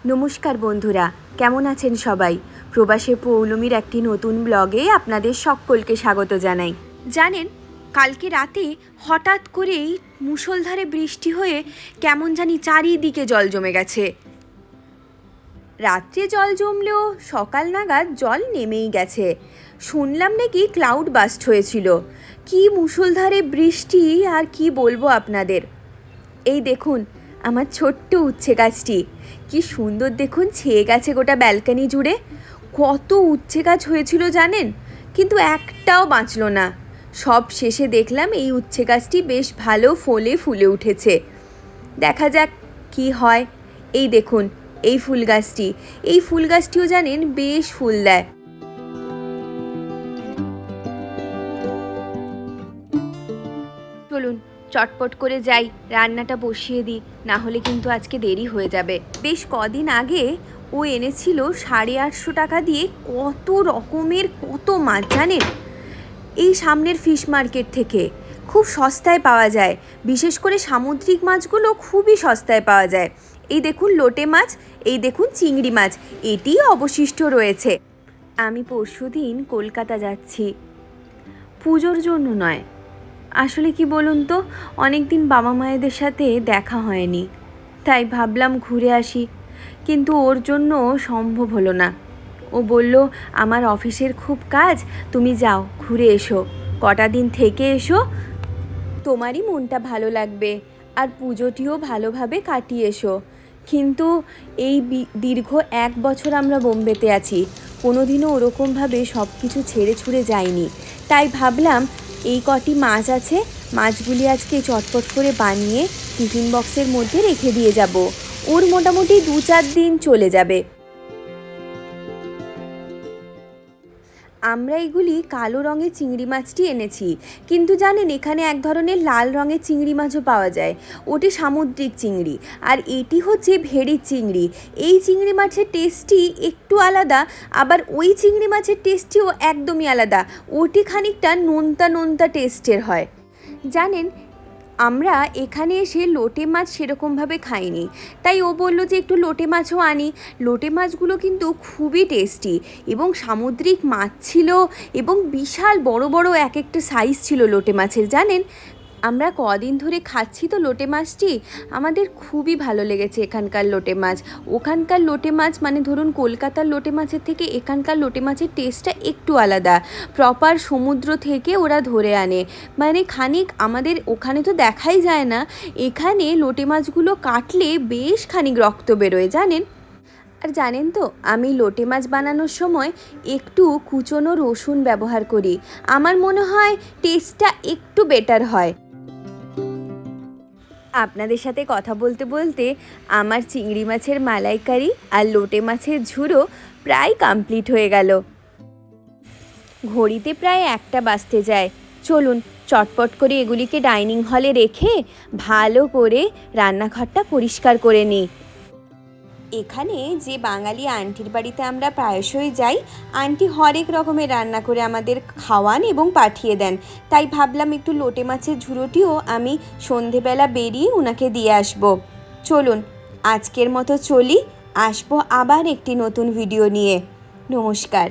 নমস্কার বন্ধুরা, কেমন আছেন সবাই? প্রবাসে পৌলমীর একটি নতুন ব্লগে আপনাদের সকলকে স্বাগত জানাই। জানেন, কালকে রাতে হঠাৎ করেই মুষলধারে বৃষ্টি হয়ে কেমন জানি চারিদিকে জল জমে গেছে। রাত্রে জল জমলেও সকাল নাগাদ জল নেমেই গেছে। শুনলাম নাকি ক্লাউড বাস্ট হয়েছিল। কি মুষলধারে বৃষ্টি, আর কি বলবো আপনাদের। এই দেখুন আমার ছোট্ট উচ্ছে গাছটি, কি সুন্দর দেখুন, ছেয়ে গেছে গোটা ব্যালকনি জুড়ে। কত উচ্ছে গাছ হয়েছিল জানেন, কিন্তু একটাও বাঁচলো না। সব শেষে দেখলাম এই উচ্ছে গাছটি বেশ ভালো ফলে ফুলে উঠেছে। দেখা যাক কি হয়। এই দেখুন এই ফুল গাছটিও জানেন বেশ ফুল দেয়। চলুন চটপট করে যাই, রান্নাটা বসিয়ে দিই, না হলে কিন্তু আজকে দেরি হয়ে যাবে। বেশ কদিন আগে ও এনেছিল 850 টাকা দিয়ে কত রকমের কত মাছ জানেন, এই সামনের ফিশ মার্কেট থেকে। খুব সস্তায় পাওয়া যায়, বিশেষ করে সামুদ্রিক মাছগুলো খুবই সস্তায় পাওয়া যায়। এই দেখুন লোটে মাছ, এই দেখুন চিংড়ি মাছ, এটি অবশিষ্ট রয়েছে। আমি পরশুদিন কলকাতা যাচ্ছি, পুজোর জন্য নয়। আসলে কি বলুন তো, অনেক দিন বাবা মায়েদের সাথে দেখা হয়নি, তাই ভাবলাম ঘুরে আসি, কিন্তু ওর জন্য সম্ভব হলো না। ও বলল আমার অফিসের খুব কাজ, তুমি যাও ঘুরে এসো, কটা দিন থেকে এসো, তোমারই মনটা ভালো লাগবে, আর পুজোটিও ভালোভাবে কাটিয়ে এসো। কিন্তু এই দীর্ঘ 1 বছর আমরা বোম্বেতে আছি, কোনোদিনও ওরকমভাবে সব কিছু ছেড়ে ছুড়ে যাইনি। তাই ভাবলাম এই কটি মাছ আছে, মাছগুলি আজকে চটপট করে বানিয়ে টিফিন বক্সের মধ্যে রেখে দিয়ে যাব। ওর মোটামুটি 2-4 দিন চলে যাবে। আমরা এগুলি কালো রঙের চিংড়ি মাছটি এনেছি, কিন্তু জানেন এখানে এক ধরনের লাল রঙের চিংড়ি মাছও পাওয়া যায়, ওটি সামুদ্রিক চিংড়ি, আর এটি হচ্ছে ভেড়ির চিংড়ি। এই চিংড়ি মাছের টেস্টটি একটু আলাদা, আবার ওই চিংড়ি মাছের টেস্টটিও একদমই আলাদা, ওটি খানিকটা নোনতা নোনতা টেস্টের হয়। জানেন, আমরা এখানে এসে লোটে মাছ সেরকমভাবে খাইনি, তাই ও বললো যে একটু লোটে মাছও আনি। লোটে মাছগুলো কিন্তু খুবই টেস্টি এবং সামুদ্রিক মাছ ছিল, এবং বিশাল বড় বড় এক একটা সাইজ ছিল লোটে মাছের। জানেন, আমরা কদিন ধরে খাচ্ছি তো লোটে মাছটি, আমাদের খুবই ভালো লেগেছে এখানকার লোটে মাছ। ওখানকার লোটে মাছ মানে ধরুন কলকাতার লোটে মাছের থেকে এখানকার লোটে মাছের টেস্টটা একটু আলাদা। প্রপার সমুদ্র থেকে ওরা ধরে আনে, মানে খানিক আমাদের ওখানে তো দেখাই যায় না, এখানে লোটে মাছগুলো কাটলে বেশ খানিক রক্ত বেরোয় জানেন। আর জানেন তো, আমি লোটে মাছ বানানোর সময় একটু কুচনো রসুন ব্যবহার করি, আমার মনে হয় টেস্টটা একটু বেটার হয়। আপনাদের সাথে কথা বলতে বলতে আমার চিংড়ি মাছের মালাইকারি আর লোটে মাছের ঝুড়ো প্রায় কমপ্লিট হয়ে গেল। ঘড়িতে প্রায় 1টা বাজতে যায়। চলুন চটপট করে এগুলিকে ডাইনিং হলে রেখে ভালো করে রান্নাঘরটা পরিষ্কার করে নিই। এখানে যে বাঙালি আন্টির বাড়িতে আমরা প্রায়শই যাই, আন্টি হরেক রকমের রান্না করে আমাদের খাওয়ান এবং পাঠিয়ে দেন, তাই ভাবলাম একটু লোটে মাছের ঝুড়োটিও আমি সন্ধেবেলা বেরিয়ে ওনাকে দিয়ে আসব। চলুন আজকের মতো চলি, আসবো আবার একটি নতুন ভিডিও নিয়ে। নমস্কার।